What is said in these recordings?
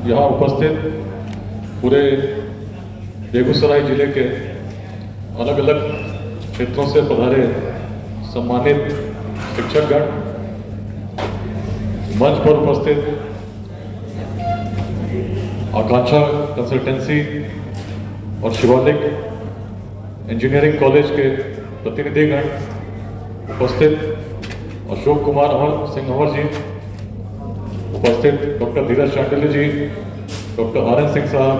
यहाँ उपस्थित पूरे बेगूसराय जिले के अलग अलग क्षेत्रों से पधारे सम्मानित शिक्षकगण, मंच पर उपस्थित आकांक्षा कंसल्टेंसी और शिवालिक इंजीनियरिंग कॉलेज के प्रतिनिधिगण, उपस्थित अशोक कुमार सिंह अमर जी, उपस्थित डॉक्टर धीरज चांडिल्य जी, डॉक्टर आर एन सिंह साहब,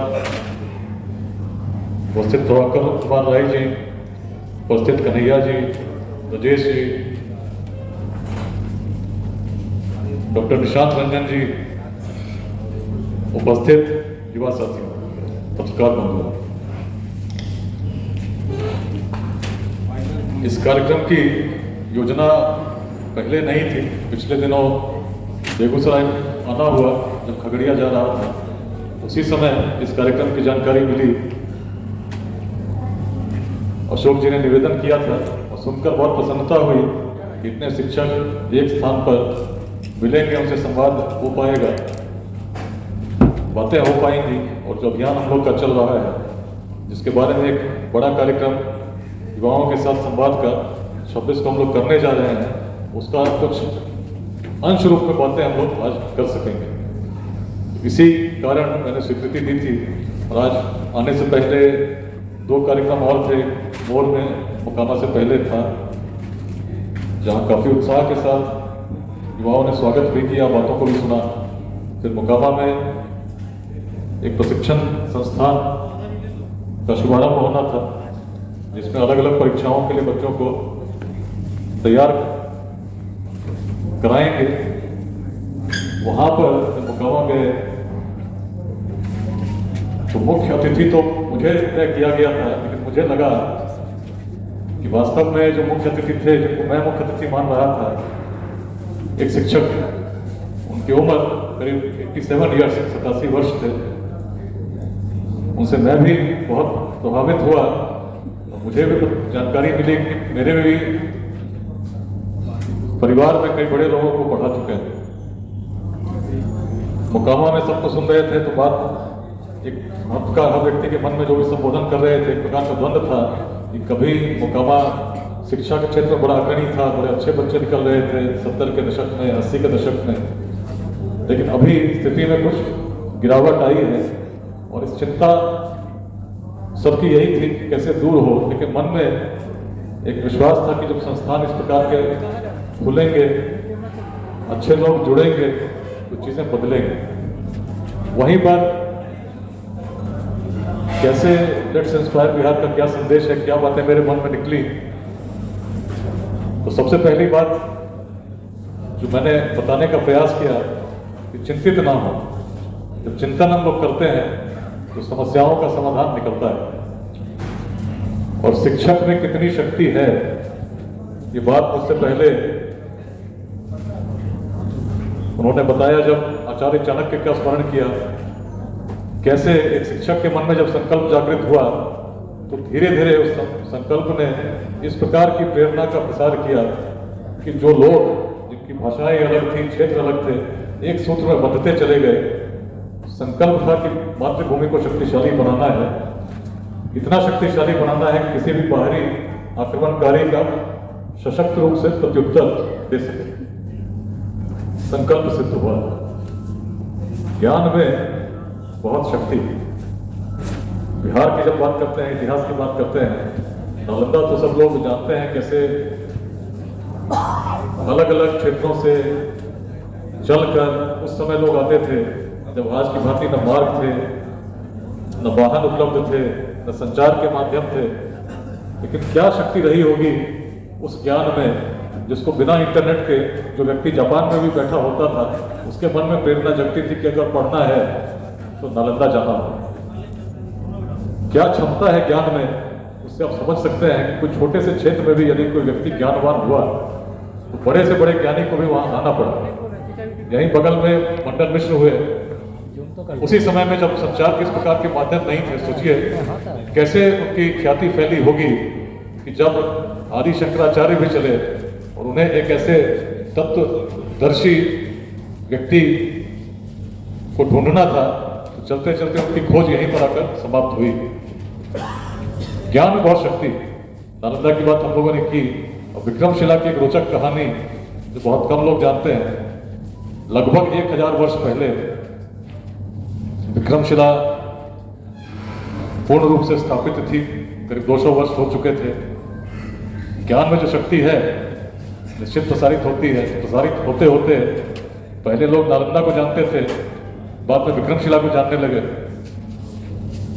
उपस्थित प्रभाकर कुमार राय जी, उपस्थित कन्हैया जी, राजेश जी, डॉक्टर निशांत रंजन जी, उपस्थित युवा साथियों, पत्रकार बंधुओं, इस कार्यक्रम की योजना पहले नहीं थी। पिछले दिनों बेगूसराय आना हुआ, जब खगड़िया जा रहा था उसी समय इस कार्यक्रम की जानकारी मिली। अशोक जी ने निवेदन किया था और सुनकर बहुत प्रसन्नता हुई कि इतने शिक्षक एक स्थान पर मिलेंगे, उनसे संवाद हो पाएगा, बातें हो पाएंगी। और जो अभियान हम लोग का चल रहा है, जिसके बारे में एक बड़ा कार्यक्रम युवाओं के साथ संवाद का 26 को हम लोग करने जा रहे हैं, उसका कुछ अंश रूप में बातें हम लोग आज कर सकेंगे। इसी कारण मैंने स्वीकृति दी थी। और आज आने से पहले 2 कार्यक्रम और थे। मोर में मुकामा से पहले था, जहाँ काफ़ी उत्साह के साथ युवाओं ने स्वागत भी किया, बातों को भी सुना। फिर मुकामा में एक प्रशिक्षण संस्थान का शुभारंभ होना था, जिसमें अलग अलग परीक्षाओं के लिए बच्चों को तैयार कराएंगे। वहाँ पर मुकामा गए तो मुख्य अतिथि तो मुझे तय किया गया था, लेकिन मुझे लगा कि वास्तव में जो मुख्य अतिथि थे, जिनको मैं मुख्य अतिथि मान रहा था, एक शिक्षक थे। उनकी उम्र करीब 87 ईयर्स 87 वर्ष थे। उनसे मैं भी बहुत प्रभावित हुआ। मुझे भी जानकारी मिली कि मेरे भी परिवार में कई बड़े लोगों को पढ़ा चुके हैं। मुकामा में सबको सुन रहे थे तो बात एक आपका हर व्यक्ति के मन में जो भी संबोधन कर रहे थे, एक प्रकार का द्वंद्व था कि कभी मुकामा शिक्षा के क्षेत्र में बड़ा अग्रणी था, बड़े अच्छे बच्चे निकल रहे थे 70 के दशक में, 80 के दशक में, लेकिन अभी स्थिति में कुछ गिरावट आई है। और इस चिंता सबकी यही थी कि कैसे दूर हो। लेकिन मन में एक विश्वास था कि जब संस्थान इस प्रकार के खुलेंगे, अच्छे लोग जुड़ेंगे, तो चीजें बदलेंगे। वहीं पर कैसे लेट्स इंस्पायर बिहार का क्या संदेश है, क्या बातें मेरे मन में निकली। तो सबसे पहली बात जो मैंने बताने का प्रयास किया कि चिंतित ना हो। जब चिंतन हम लोग करते हैं तो समस्याओं का समाधान निकलता है। और शिक्षक में कितनी शक्ति है, ये बात मुझसे पहले उन्होंने बताया जब आचार्य चाणक्य का स्मरण किया। कैसे एक शिक्षक के मन में जब संकल्प जागृत हुआ तो धीरे धीरे उस संकल्प ने इस प्रकार की प्रेरणा का प्रसार किया कि जो लोग जिनकी भाषाएं अलग थी, क्षेत्र अलग थे, एक सूत्र में बंधते चले गए। संकल्प था कि मातृभूमि को शक्तिशाली बनाना है, इतना शक्तिशाली बनाना है कि किसी भी बाहरी आक्रमणकारी का सशक्त रूप से प्रत्युत्तर दे सके। संकल्प सिद्ध हुआ। ज्ञान में बहुत शक्ति है। बिहार की जब बात करते हैं, इतिहास की बात करते हैं, नालंदा तो सब लोग जानते हैं कैसे अलग अलग क्षेत्रों से चलकर उस समय लोग आते थे जब आज की भांति न मार्ग थे, न वाहन उपलब्ध थे, न संचार के माध्यम थे। लेकिन क्या शक्ति रही होगी उस ज्ञान में, जिसको बिना इंटरनेट के जो व्यक्ति जापान में भी बैठा होता था, उसके मन में प्रेरणा जगती थी कि अगर पढ़ना है तो नालंदा जाना हो। क्या क्षमता है ज्ञान में, उससे आप समझ सकते हैं कि कोई छोटे से क्षेत्र में भी यदि कोई व्यक्ति ज्ञानवान हुआ तो बड़े से बड़े ज्ञानी को भी वहां आना पड़ा। यहीं बगल में मंडन मिश्र हुए, उसी समय में जब संचार किस प्रकार के माध्यम नहीं थे, सोचिए कैसे उनकी ख्याति फैली होगी कि जब आदि शंकराचार्य भी चले और उन्हें एक ऐसे तत्वदर्शी व्यक्ति को ढूंढना था चलते चलते उनकी खोज यहीं पर आकर समाप्त हुई। ज्ञान में बहुत शक्ति। नालंदा की बात हम लोगों ने की, और विक्रमशिला की एक रोचक कहानी जो बहुत कम लोग जानते हैं। लगभग 1000 वर्ष पहले विक्रमशिला पूर्ण रूप से स्थापित थी। करीब 200 वर्ष हो चुके थे। ज्ञान में जो शक्ति है निश्चित प्रसारित होती है। प्रसारित होते होते पहले लोग नालंदा को जानते थे, बाद में विक्रमशिला को जानने लगे,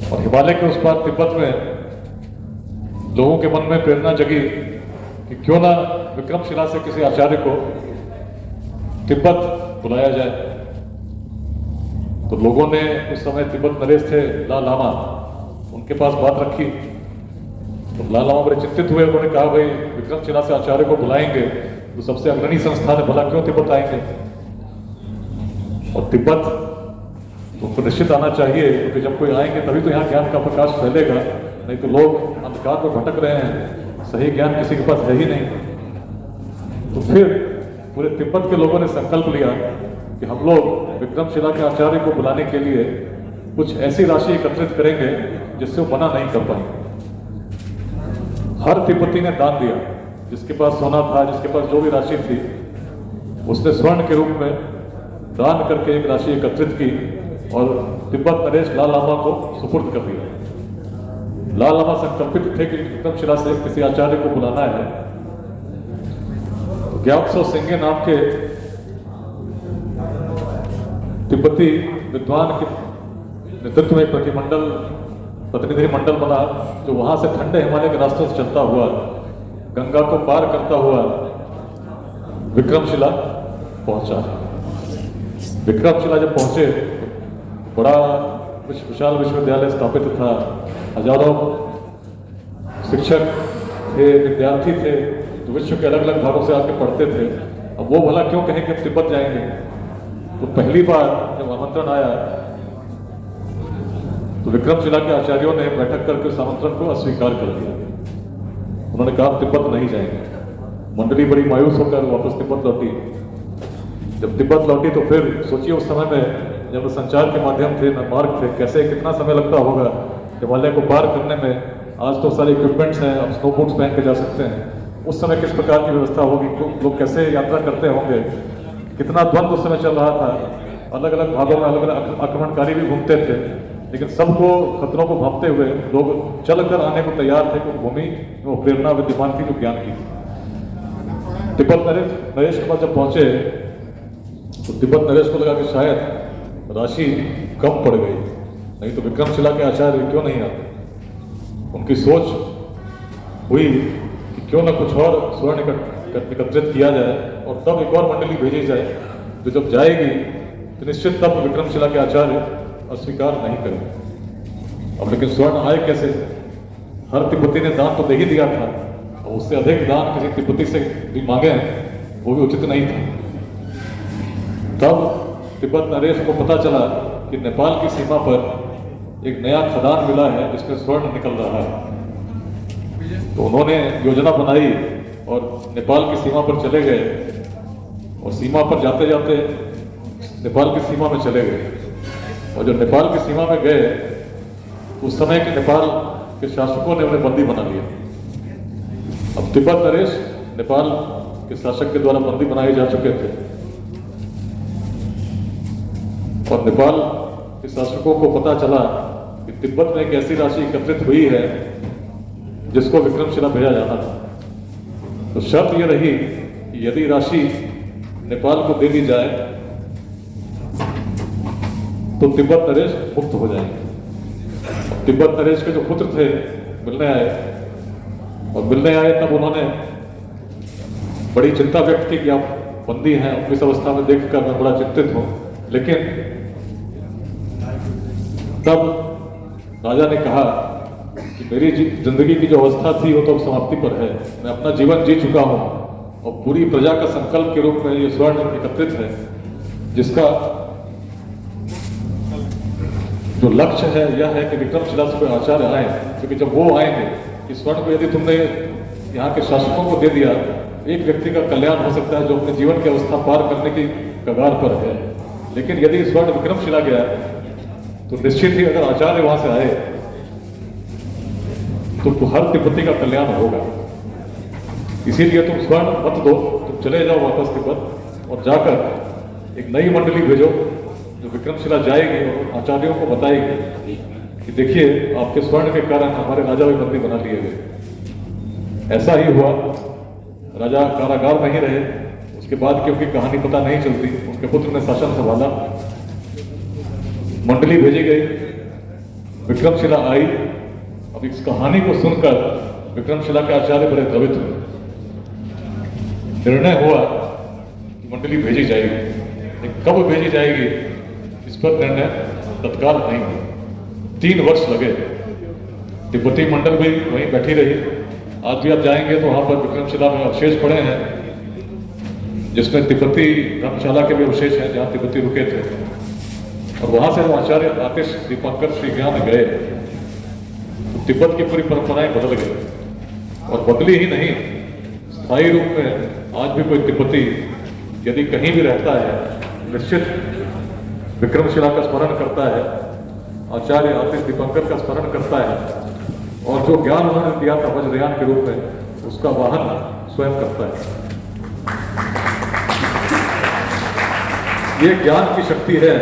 और हिमालय के उस पार तिब्बत में लोगों के मन में प्रेरणा जगी कि क्यों ना विक्रमशिला से किसी आचार्य को तिब्बत बुलाया जाए। तो लोगों ने उस समय तिब्बत नरेश थे लाल लामा, उनके पास बात रखी। तो लाल लामा बड़े चिंतित हुए। उन्होंने कहा, भाई विक्रमशिला से आचार्य को बुलाएंगे तो सबसे अग्रणी संस्थान है, भला क्यों तिब्बत आएंगे। और तिब्बत उनको निश्चित आना चाहिए, क्योंकि जब कोई आएंगे तभी तो यहाँ ज्ञान का प्रकाश फैलेगा, नहीं तो लोग अंधकार में भटक रहे हैं, सही ज्ञान किसी के पास है ही नहीं। तो फिर पूरे तिब्बत के लोगों ने संकल्प लिया कि हम लोग विक्रमशिला के आचार्य को बुलाने के लिए कुछ ऐसी राशि एकत्रित करेंगे जिससे वो मना नहीं कर पाएंगे। हर तिब्बती ने दान दिया, जिसके पास सोना था, जिसके पास जो भी राशि थी, उसने स्वर्ण के रूप में दान करके एक राशि एकत्रित की और तिब्बत नरेश लाल लामा को सुपुर्द कर दिया। लाल लामा संकल्पित थे कि विक्रमशिला से किसी आचार्य को बुलाना है। ग्यात्सो सिंगे नाम के तिब्बती विद्वान के नेतृत्व में प्रतिनिधि मंडल बना, जो वहां से ठंडे हिमालय के रास्ते से चलता हुआ गंगा को पार करता हुआ विक्रमशिला पहुंचा। विक्रमशिला जब पहुंचे, बड़ा विशाल विश्वविद्यालय स्थापित था। हजारों शिक्षक थे, विद्यार्थी थे, जो विश्व के अलग अलग भागों से आके पढ़ते थे। अब वो भला क्यों कहें कि हम तिब्बत जाएंगे। तो पहली बार जब आमंत्रण आया तो विक्रमशिला के आचार्यों ने बैठक करके उस आमंत्रण को अस्वीकार कर दिया। उन्होंने कहा तिब्बत नहीं जाएंगे। मंडली बड़ी मायूस होकर वापस तिब्बत लौटी। जब तिब्बत लौटी तो फिर सोचिए, उस समय में जब संचार के माध्यम थे, न मार्ग थे, कैसे कितना समय लगता होगा हिमालय को पार करने में। आज तो सारे इक्विपमेंट्स हैं, अब स्नो बूट्स पहन के जा सकते हैं। उस समय किस प्रकार की व्यवस्था होगी, लोग कैसे यात्रा करते होंगे, कितना द्वंद्व उस समय चल रहा था। अलग अलग भागों में अलग अलग आक्रमणकारी भी घूमते थे, लेकिन सबको खतरों को भांपते हुए लोग चल कर आने को तैयार थे, क्योंकि भूमि वो प्रेरणा विद्यमान थी जो ज्ञान की। तिब्बत नरेश के पास जब पहुंचे तो तिब्बत नरेश को लगा कि शायद राशि कम पड़ गई, नहीं तो विक्रमशिला के आचार्य क्यों नहीं आते। उनकी सोच हुई कि क्यों ना कुछ और स्वर्ण एकत्रित किया जाए और तब एक और मंडली भेजी जाए, जो जब जाएगी तो निश्चित तब विक्रमशिला के आचार्य अस्वीकार नहीं करेंगे। अब लेकिन स्वर्ण आए कैसे। हर तिब्बती ने दान तो दे ही दिया था, और उससे अधिक दान किसी तिब्बती से भी मांगे वो भी उचित नहीं था। तब तिब्बत नरेश को पता चला कि नेपाल की सीमा पर एक नया खदान मिला है जिसमें स्वर्ण निकल रहा है। तो उन्होंने योजना बनाई और नेपाल की सीमा पर चले गए, और सीमा पर जाते जाते नेपाल की सीमा में चले गए। और जब नेपाल की सीमा में गए, उस समय के नेपाल के शासकों ने उन्हें बंदी बना लिया। अब तिब्बत नरेश नेपाल के शासक के द्वारा बंदी बनाए जा चुके थे, और नेपाल के शासकों को पता चला कि तिब्बत में एक ऐसी राशि एकत्रित हुई है जिसको विक्रमशिला भेजा जाना था। तो शर्त यह रही कि यदि राशि नेपाल को दे दी जाए तो तिब्बत नरेश मुक्त हो जाएंगे। तिब्बत नरेश के जो पुत्र थे मिलने आए, और मिलने आए तब उन्होंने बड़ी चिंता व्यक्त की कि आप बंदी हैं, इस अवस्था में देखकर मैं बड़ा चिंतित हूं। लेकिन तब राजा ने कहा कि मेरी जिंदगी की जो अवस्था थी वो तो अब समाप्ति पर है। मैं अपना जीवन जी चुका हूं, और पूरी प्रजा का संकल्प के रूप में ये स्वर्ण एकत्रित है, जिसका जो लक्ष्य है यह है कि विक्रमशिला से कोई आचार्य आए। क्योंकि जब वो आएंगे, इस स्वर्ण को यदि तुमने यहाँ के शासकों को दे दिया, एक व्यक्ति का कल्याण हो सकता है जो अपने जीवन की अवस्था पार करने की कगार पर है। लेकिन यदि स्वर्ण विक्रमशिला गया तो निश्चित ही अगर आचार्य वहां से आए तो हर तिब्बती का कल्याण होगा। इसीलिए तुम स्वर्ण मत दो, तुम चले जाओ वापस तिब्बत और जाकर एक नई मंडली भेजो जो विक्रमशिला जाएगी और आचार्यों को बताएगी कि देखिए आपके स्वर्ण के कारण हमारे राजा भी बंदी बना लिए गए। ऐसा ही हुआ, राजा कारागार में ही रहे। उसके बाद क्योंकि कहानी पता नहीं चलती, उनके पुत्र ने शासन संभाला, मंडली भेजी गई, विक्रमशिला आई। अब इस कहानी को सुनकर विक्रमशिला के आचार्य बड़े द्रवित हुए। निर्णय हुआ कि मंडली भेजी जाएगी, लेकिन कब भेजी जाएगी इस पर निर्णय तत्काल नहीं हुआ। 3 वर्ष लगे। तिब्बती मंडल भी वहीं बैठी रही। आज भी आप जाएंगे तो वहां पर विक्रमशिला में अवशेष पड़े हैं, जिसमें तिब्बती धर्मशाला के भी अवशेष हैं जहां तिब्बती रुके थे। और वहां से आचार्य आतिश दीपंकर श्री ज्ञान गए तो तिब्बत की पूरी परंपराएं बदल गई। और बदली ही नहीं, स्थायी रूप में आज भी कोई तिब्बती यदि कहीं भी रहता है, निश्चित विक्रमशिला का स्मरण करता है, आचार्य आतिश दीपंकर का स्मरण करता है, और जो ज्ञान उन्होंने दिया था वज्रयान के रूप में, उसका वाहन स्वयं करता है। ये ज्ञान की शक्ति है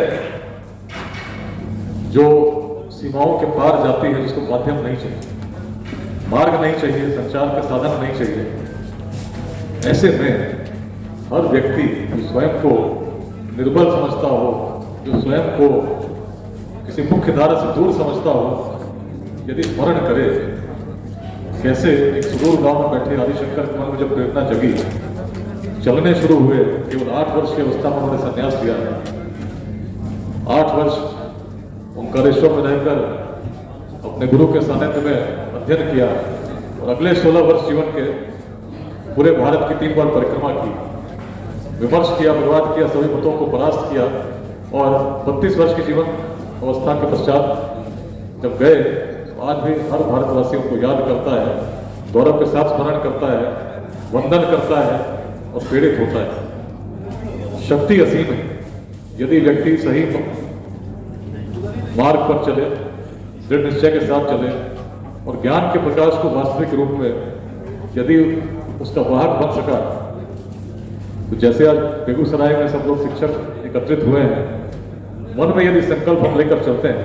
जो सीमाओं के पार जाती है, जिसको माध्यम नहीं चाहिए, मार्ग नहीं चाहिए, संचार के साधन नहीं चाहिए। ऐसे में हर व्यक्ति जो स्वयं को निर्बल समझता हो, जो स्वयं को किसी मुख्य धारा से दूर समझता हो, यदि स्मरण करे कैसे एक सुदूर गांव में बैठे आदिशंकर के मन में जब प्रेरणा जगी, चलने शुरू हुए। केवल 8 वर्ष की अवस्था में उन्होंने संन्यास लिया। 8 वर्ष ओंकारेश्वर में रहकर अपने गुरु के सानिध्य में अध्ययन किया और अगले 16 वर्ष जीवन के पूरे भारत की 3 बार परिक्रमा की, विमर्श किया, विवाद किया, सभी मतों को परास्त किया। और 32 वर्ष की जीवन अवस्था के पश्चात जब गए तो आज भी हर भारतवासियों को याद करता है, गौरव के साथ स्मरण करता है, वंदन करता है और प्रेरित होता है। शक्ति असीम है यदि व्यक्ति सही मार्ग पर चले, दृढ़ निश्चय के साथ चले और ज्ञान के प्रकाश को वास्तविक रूप में यदि उसका वाहक बन सका। तो जैसे आज बेगूसराय में सब लोग शिक्षक एकत्रित हुए हैं, मन में यदि संकल्प हम लेकर चलते हैं,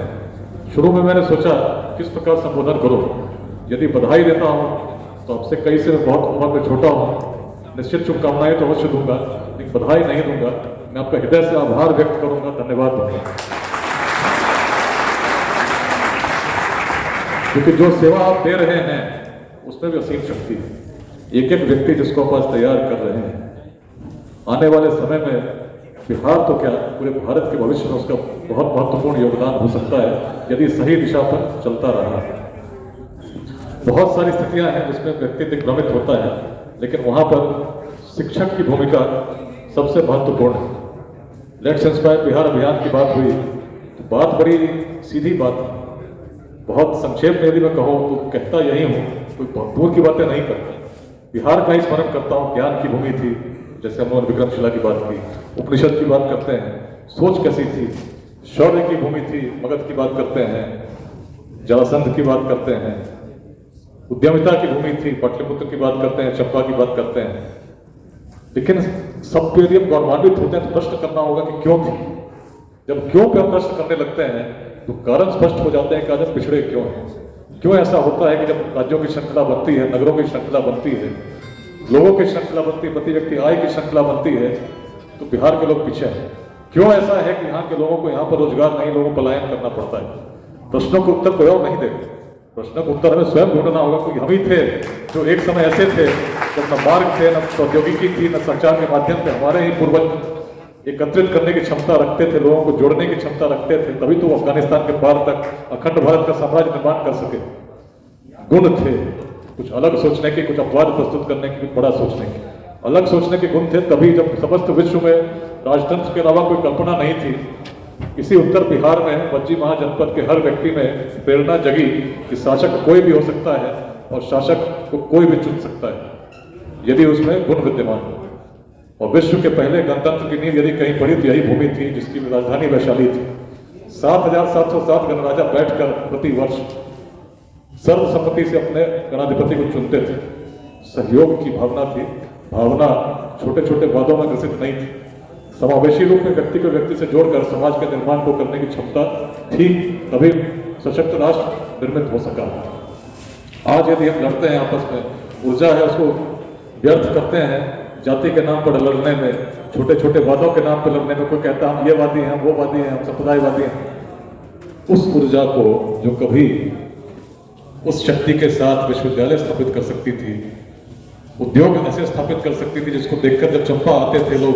शुरू में मैंने सोचा किस प्रकार संबोधन करूं। यदि बधाई देता हूं तो आपसे कई से बहुत उम्र में छोटा हूं, निश्चित शुभकामनाएं तो अवश्य दूंगा, लेकिन बधाई नहीं दूंगा। मैं आपका हृदय से आभार व्यक्त करूंगा, धन्यवाद दूंगा। क्योंकि जो सेवा आप दे रहे हैं उसमें भी असीम शक्ति है। एक एक व्यक्ति जिसको आप आज तैयार कर रहे हैं, आने वाले समय में बिहार तो क्या पूरे भारत के भविष्य में उसका बहुत महत्वपूर्ण योगदान हो सकता है यदि सही दिशा पर चलता रहा। बहुत सारी स्थितियां हैं जिसमें व्यक्ति दिग्भ्रमित होता है, लेकिन वहां पर शिक्षक की भूमिका सबसे महत्वपूर्ण है। लेट्स इंस्पायर बिहार अभियान की बात हुई तो बात बड़ी सीधी बात, बहुत संक्षेप में यदि मैं कहूँ तो कहता यही हूँ, कोई बहुत दूर की बातें नहीं करता। बिहार का ही स्मरण करता हूँ। ज्ञान की भूमि थी, जैसे हम लोगों ने विक्रमशिला की बात की, उपनिषद की बात करते हैं, सोच कैसी थी, शौर्य की भूमि थी, मगध की बात करते हैं, जरासंध की बात करते हैं, उद्यमिता की भूमि थी, पाटलिपुत्र की बात करते हैं, चंपा की बात करते हैं। लेकिन सब पे यदि हम गौरवान्वित होते हैं तो प्रश्न करना होगा कि क्यों थी। जब क्यों पे हम प्रश्न करने लगते हैं तो कारण स्पष्ट हो जाते हैं कि आज हम पिछड़े क्यों हैं। क्यों ऐसा होता है कि जब राज्यों की श्रृंखला बनती है, नगरों की श्रृंखला बनती है, लोगों की श्रृंखला बनती है, प्रति व्यक्ति आय की श्रृंखला बनती है, तो बिहार के लोग पीछे हैं। क्यों ऐसा है कि यहाँ के लोगों को यहाँ पर रोजगार नहीं, लोगों को पलायन करना पड़ता है। प्रश्नों को उत्तर कोई और नहीं देगा, प्रश्नों का उत्तर हमें स्वयं ढूंढना होगा। क्योंकि हम ही थे जो एक समय ऐसे थे जब न मार्ग थे, न प्रौद्योगिकी थी, न संचार के माध्यम से हमारे ही पूर्वज एकत्रित करने की क्षमता रखते थे, लोगों को जोड़ने की क्षमता रखते थे, तभी तो अफगानिस्तान के पार तक अखंड भारत का साम्राज्य निर्माण कर सके। गुण थे कुछ अलग सोचने के, कुछ अपवाद प्रस्तुत करने के, कुछ बड़ा सोचने के, अलग सोचने के गुण थे। तभी जब समस्त विश्व में राजतंत्र के अलावा कोई कल्पना नहीं थी, इसी उत्तर बिहार में बज्जी महाजनपद के हर व्यक्ति में प्रेरणा जगी कि शासक कोई भी हो सकता है और शासक को कोई भी चुन सकता है यदि उसमें गुण विद्यमान हो। और विश्व के पहले गणतंत्र की नींव यदि कहीं पड़ी तो यही भूमि थी जिसकी राजधानी वैशाली थी। 7,707 गणराजा बैठकर प्रति वर्ष सर्वसम्मति से अपने गणाधिपति को चुनते थे। सहयोग की भावना थी, भावना छोटे छोटे वादों में ग्रसित नहीं थी। समावेशी रूप में व्यक्ति को व्यक्ति से जोड़कर समाज के निर्माण को करने की क्षमता थी, तभी सशक्त राष्ट्र निर्मित हो सका। आज यदि हम लड़ते हैं आपस में, ऊर्जा है उसको व्यर्थ करते हैं जाति के नाम पर लड़ने में, छोटे छोटे वादों के नाम पर लड़ने में। कोई कहता हम ये वादी हैं, हम वो वादी हैं, हम संप्रदायवादी हैं। उस ऊर्जा को जो कभी उस शक्ति के साथ विश्वविद्यालय स्थापित कर सकती थी, उद्योग ऐसे स्थापित कर सकती थी जिसको देखकर जब चंपा आते थे लोग,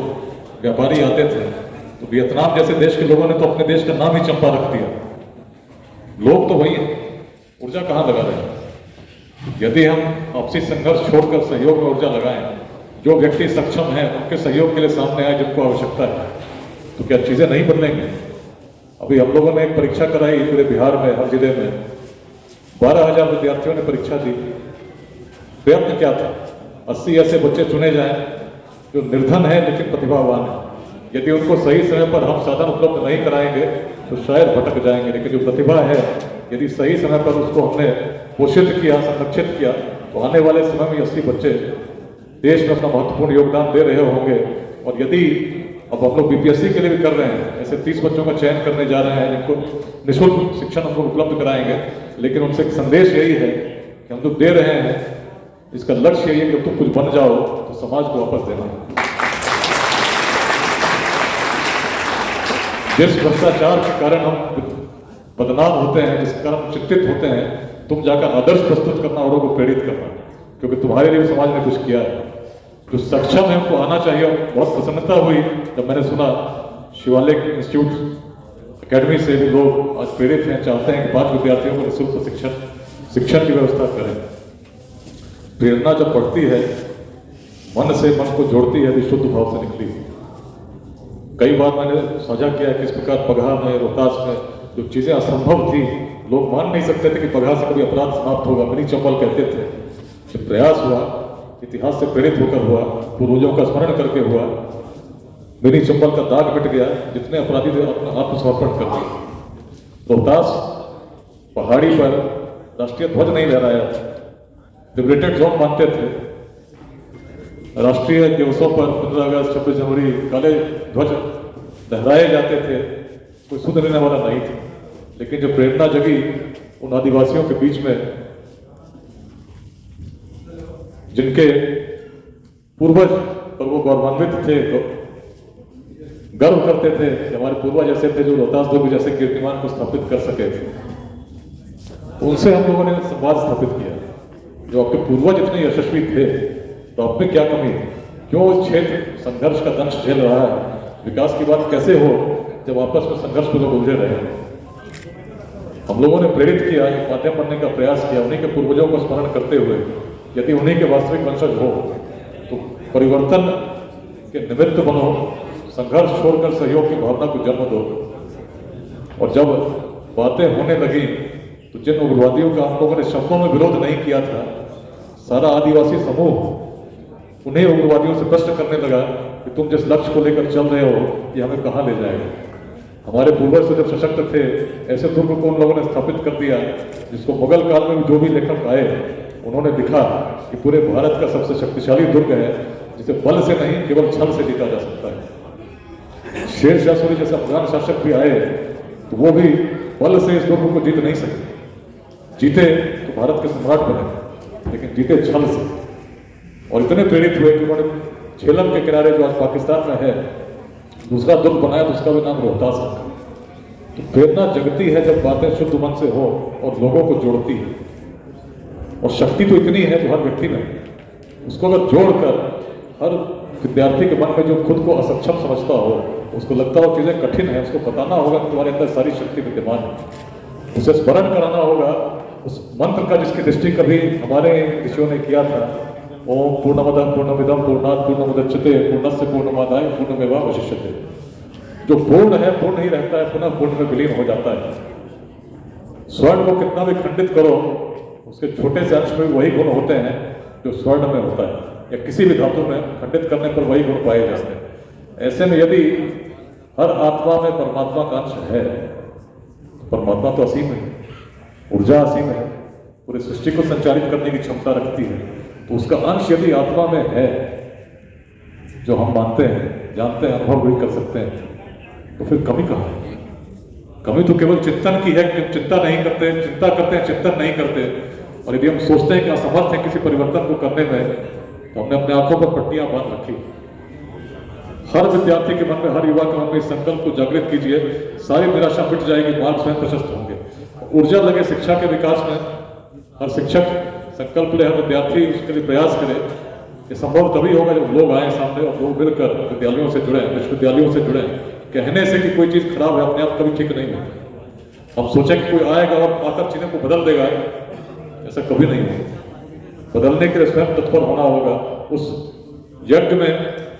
व्यापारी आते थे, तो वियतनाम जैसे देश के लोगों ने तो अपने देश का नाम ही चंपा रख दिया। लोग तो वही है, ऊर्जा कहाँ लगा रहे हैं? यदि हम आपसी संघर्ष छोड़कर सहयोग में ऊर्जा लगाएं, जो व्यक्ति सक्षम है उनके सहयोग के लिए सामने आए जिनको आवश्यकता है, तो क्या चीजें नहीं बदलेंगे? अभी हम लोगों ने एक परीक्षा कराई पूरे बिहार में, हर जिले में 12,000 विद्यार्थियों ने परीक्षा दी। प्रयत्न क्या था? 80 ऐसे बच्चे चुने जाएं जो निर्धन है लेकिन प्रतिभावान है। यदि उनको सही समय पर हम साधन उपलब्ध नहीं कराएंगे तो शायद भटक जाएंगे, लेकिन जो प्रतिभा है यदि सही समय पर उसको हमने पोषित किया, संरक्षित किया, तो आने वाले समय में 80 बच्चे देश में अपना महत्वपूर्ण योगदान दे रहे होंगे। और यदि अब हम लोग बीपीएससी के लिए भी कर रहे हैं, ऐसे 30 बच्चों का चयन करने जा रहे हैं जिनको निःशुल्क शिक्षण हम लोग उपलब्ध कराएंगे, लेकिन उनसे एक संदेश यही है कि हम लोग दे रहे हैं, इसका लक्ष्य यही है कि तुम कुछ बन जाओ तो समाज को वापस देना। जिस भ्रष्टाचार के कारण हम बदनाम होते हैं, जिस कारण हम चिंतित होते हैं, तुम जाकर आदर्श प्रस्तुत करना, औरों को प्रेरित करना, क्योंकि तुम्हारे लिए समाज ने कुछ किया है। जो सक्षम है उनको आना चाहिए। बहुत प्रसन्नता हुई जब मैंने सुना शिवालिक इंस्टीट्यूट एकेडमी से भी लोग आज प्रेरित हैं, चाहते हैं कि 5 विद्यार्थियों को निःशुल्क शिक्षण की व्यवस्था करें। प्रेरणा जब बढ़ती है, मन से मन को जोड़ती है, शुद्ध भाव से निकली। कई बार मैंने साझा किया किस प्रकार बगहा में, रोहतास में जो चीजें असंभव थी, लोग मान नहीं सकते थे कि बगहा से कभी अपराध समाप्त होगा। मिनी चंबल कहते थे, जब प्रयास हुआ, इतिहास से प्रेरित होकर हुआ, पूर्वजों का स्मरण करके हुआ, मिनी चंबल का दाग मिट गया। जितने अपराधी थे अपना आत्मसमर्पण कर दिया। रोहतास पहाड़ी पर राष्ट्रीय ध्वज नहीं लहराया, लिबरेटेड जोन मानते थे। राष्ट्रीय दिवसों पर 15 अगस्त, 26 जनवरी काले ध्वज लहराए जाते थे, कोई सुध लेने वाला नहीं था। लेकिन जब प्रेरणा जगी उन आदिवासियों के बीच में जिनके पूर्वज पर वो गौरवान्वित थे, तो गर्व करते थे कि हमारे पूर्वज ऐसे थे जो रोहतास दुर्ग जैसे कीर्तिमान को स्थापित कर सके थे। उनसे हम लोगों ने संवाद स्थापित किया, जो आपके पूर्वज इतने यशस्वी थे तो आप में क्या कमी है? क्यों इस क्षेत्र संघर्ष का दंश झेल रहा है? विकास की बात कैसे हो जब आपस में संघर्ष में लोग उलझे रहे हैं? हम लोगों ने प्रेरित किया, एक माध्यम बनने का प्रयास किया, उन्हीं के पूर्वजों को स्मरण करते हुए। यदि उन्हीं के वास्तविक वंशज हो तो परिवर्तन के निमित्त बनो, संघर्ष छोड़कर सहयोग की भावना को जन्म दो। और जब बातें होने लगी तो जिन उग्रवादियों का हम लोगों ने शब्दों में विरोध नहीं किया था, सारा आदिवासी समूह उन्हें उग्रवादियों से प्रश्न करने लगा कि तुम जिस लक्ष्य को लेकर चल रहे हो ये हमें कहाँ ले जाएगा। हमारे पूर्वज से जब सशक्त थे, ऐसे दुर्ग को उन लोगों ने स्थापित कर दिया जिसको मुगल काल में जो भी लेखक आए उन्होंने लिखा कि पूरे भारत का सबसे शक्तिशाली दुर्ग है जिसे बल से नहीं केवल छल से जीता जा सकता है। शेर शाह सूरी जैसे अफगान शासक भी आए तो वो भी बल से इस दुर्ग को जीत नहीं सके। जीते तो भारत के सम्राट बने, लेकिन जीते छल से। और इतने प्रेरित हुए कि उन्होंने झेलम के किनारे जो आज पाकिस्तान में है दूसरा दुर्ग बनाया, तो उसका भी नाम रोहतास है। तो प्रेरणा जगती है जब बातें शुद्ध मन से हो और लोगों को जोड़ती है। और शक्ति तो इतनी है जो हर व्यक्ति में, उसको अगर जोड़कर हर विद्यार्थी के मन में जो खुद को असक्षम समझता हो, उसको लगता हो चीजें कठिन है, उसको बताना होगा कि तुम्हारे अंदर सारी शक्ति विद्यमान है। उसे स्मरण कराना होगा उस मंत्र का जिसकी दृष्टि कभी हमारे ऋषियों ने किया था, ओम पूर्णमदः पूर्णमिदं पूर्णात् पूर्णमुदच्यते पूर्णस्य पूर्णमादाय पूर्णमेवावशिष्यते। जो पूर्ण है पूर्ण ही रहता है, पुनः पूर्ण में विलीन हो जाता है। स्वर्ण को कितना भी खंडित करो, उसके छोटे से अंश में वही गुण होते हैं जो स्वर्ण में होता है, या किसी भी धातु में खंडित करने पर वही गुण पाए जाते हैं। ऐसे में यदि हर आत्मा में परमात्मा का अंश है परमात्मा तो असीम है, ऊर्जा असीम है, पूरी सृष्टि को संचालित करने की क्षमता रखती है। तो उसका अंश यदि आत्मा में है, जो हम मानते हैं, जानते हैं, अनुभव भी कर सकते हैं, तो फिर कमी कहाँ है? कमी तो केवल चिंतन की है कि हम चिंता नहीं करते, चिंता करते हैं, चिंतन नहीं करते। और यदि हम सोचते हैं कि असमर्थ हैं किसी परिवर्तन को करने में, तो हमने अपने आंखों पर पट्टियां बांध रखी। हर विद्यार्थी के मन में, हर युवा के मन में इस संकल्प को जागृत कीजिए, सारी निराशा मिट जाएगी, मार्ग स्वयं प्रशस्त होंगे। ऊर्जा लगे शिक्षा के विकास में, हर शिक्षक संकल्प ले, हर विद्यार्थी उसके लिए प्रयास करे। ये संभव तभी होगा जब लोग आए सामने और लोग मिलकर विद्यालयों से जुड़े, विश्वविद्यालयों से जुड़े। कहने से कि कोई चीज़ खराब है अपने आप कभी ठीक नहीं होती। हम सोचें कि कोई आएगा और आकर चीज़ों को बदल देगा, ऐसा कभी नहीं होगा। बदलने के लिए स्वयं तत्पर होना होगा। उस यज्ञ में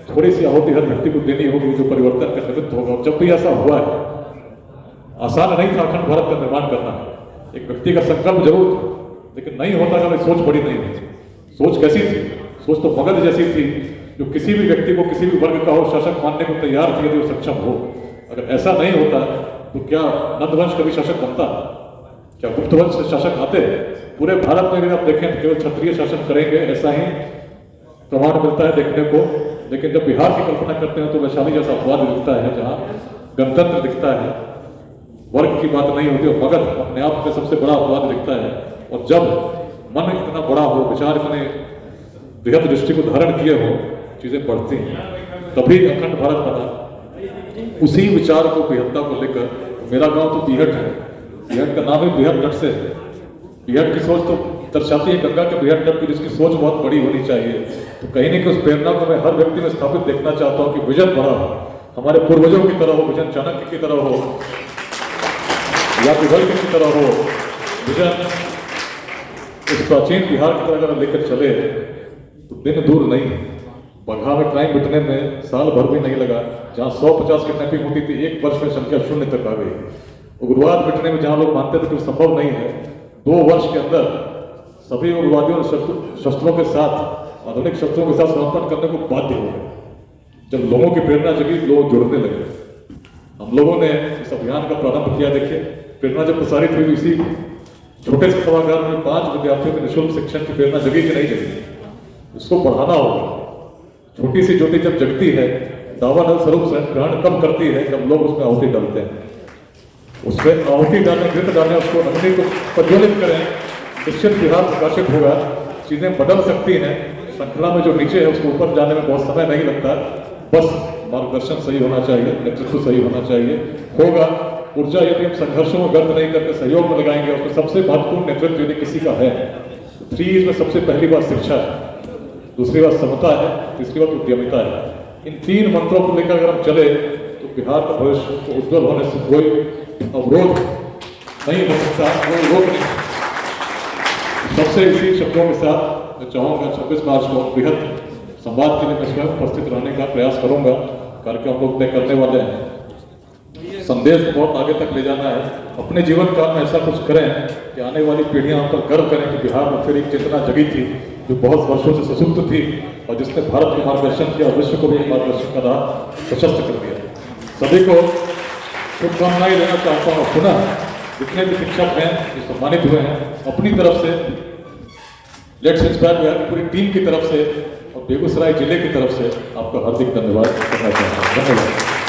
थोड़ी सी आहुति हर व्यक्ति को देनी होगी, जो परिवर्तन का निमित्त होगा। और जब भी ऐसा हुआ है, आसान नहीं था अखंड भारत का निर्माण करना। एक व्यक्ति का संकल्प जरूर था, लेकिन नहीं होता कि सोच बड़ी नहीं थी। सोच कैसी थी? सोच तो मगध जैसी थी, जो किसी भी व्यक्ति को, किसी भी वर्ग का हो, शासक मानने को तैयार थी, यदि वो सक्षम हो। अगर ऐसा नहीं होता तो क्या नंदवंश कभी शासक बनता? क्या गुप्त वंश से शासक आते? पूरे भारत में अगर आप देखें तो केवल क्षत्रिय शासन करेंगे, ऐसा ही प्रमाण मिलता है देखने को। लेकिन जब बिहार की कल्पना करते हैं तो वैशाली जैसा अपवाद दिखता है, जहाँ गणतंत्र दिखता है, वर्ग की बात नहीं होती। और मगध अपने आप में सबसे बड़ा अपवाद दिखता है। और जब मन इतना बड़ा हो, विचार इतने बृहद दृष्टि को धारण किए हो, चीजें बढ़ती हैं, तभी अखंड भारत बना। उसी विचार को, बृहत्ता को लेकर, मेरा गांव तो बीहट है, बीहट का नाम ही बृहद तट से है। बीहट की सोच तो दर्शाती है गंगा के बृहद तट की, जिसकी सोच बहुत बड़ी होनी चाहिए। तो कहीं नहीं कि उस प्रेरणा को मैं हर व्यक्ति में स्थापित देखना चाहता हूँ कि विजन बड़ा हो, हमारे पूर्वजों की तरह हो, विजन चाणक्य की तरह हो या विभल की तरह हो। विजन इस प्राचीन बिहार की तरह अगर लेकर चले तो दिन दूर नहीं। बगहा में क्राइम मिटने में साल भर भी नहीं लगा। जहाँ 150 किडनैपिंग होती थी, 1 वर्ष में संख्या 0 तक आ गई। उग्रवाद मिटने में जहाँ लोग मानते थे कि संभव नहीं है, 2 वर्ष के अंदर सभी उग्रवादियों और शस्त्रों के साथ, आधुनिक शस्त्रों के साथ समर्पण करने को बाध्य हो गए। जब लोगों की प्रेरणा जगी, लोग जुड़ने लगे। हम लोगों ने इस अभियान का प्रारंभ किया। देखिए, प्रेरणा जब प्रसारित हुई, इसी छोटे से सभागार में 5 विद्यार्थियों के निःशुल्क शिक्षण की प्रेरणा जगी कि नहीं जगी? इसको बढ़ाना होगा। छोटी सी ज्योति जब जगती है, दावानल स्वरूप ग्रहण कब करती है? जब लोग उसमें आहुति डालते हैं। उसमें आहुति डालें, घृत डालें, उसको अग्नि को प्रज्वलित करें, निश्चित बिहार प्रकाशित होगा। चीजें बदल सकती हैं। श्रृंखला में जो नीचे है उसको ऊपर जाने में बहुत समय नहीं लगता। बस मार्गदर्शन सही होना चाहिए, नेतृत्व सही होना चाहिए, होगा। ऊर्जा यदि हम संघर्षों में व्यर्थ नहीं करके सहयोग में लगाएंगे, उसमें सबसे महत्वपूर्ण नेतृत्व यदि किसी का है, 3 में सबसे पहली बात शिक्षा है, दूसरी बात समता है, तीसरी बात उद्यमिता है। इन 3 मंत्रों को लेकर अगर हम चले तो बिहार का भविष्य को उज्जवल होने से कोई अवरोध नहीं हो सकता, कोई रोक नहीं। सबसे इसी शब्दों के साथ मैं चाहूँगा 26 मार्च को बृहद संवाद के लिए मैं स्वयं उपस्थित रहने का प्रयास करूँगा। कार्यक्रम लोग तय करने वाले हैं। संदेश को बहुत आगे तक ले जाना है। अपने जीवन काल में ऐसा कुछ करें कि आने वाली पीढ़ियां हम पर गर्व करें कि बिहार में फिर एक चेतना जगी थी, जो बहुत वर्षों से सुसुप्त थी और जिसने भारत को मार्गदर्शन किया, विश्व को भी मार्गदर्शन का राह प्रशस्त कर दिया। सभी को शुभकामनाएं देना चाहता हूँ। पुनः जितने भी शिक्षक हैं जो सम्मानित हुए हैं, अपनी तरफ से, लेट्स इंस्पायर बिहार की पूरी टीम की तरफ से और बेगूसराय जिले की तरफ से आपका हार्दिक धन्यवाद करना चाहता हूँ। धन्यवाद।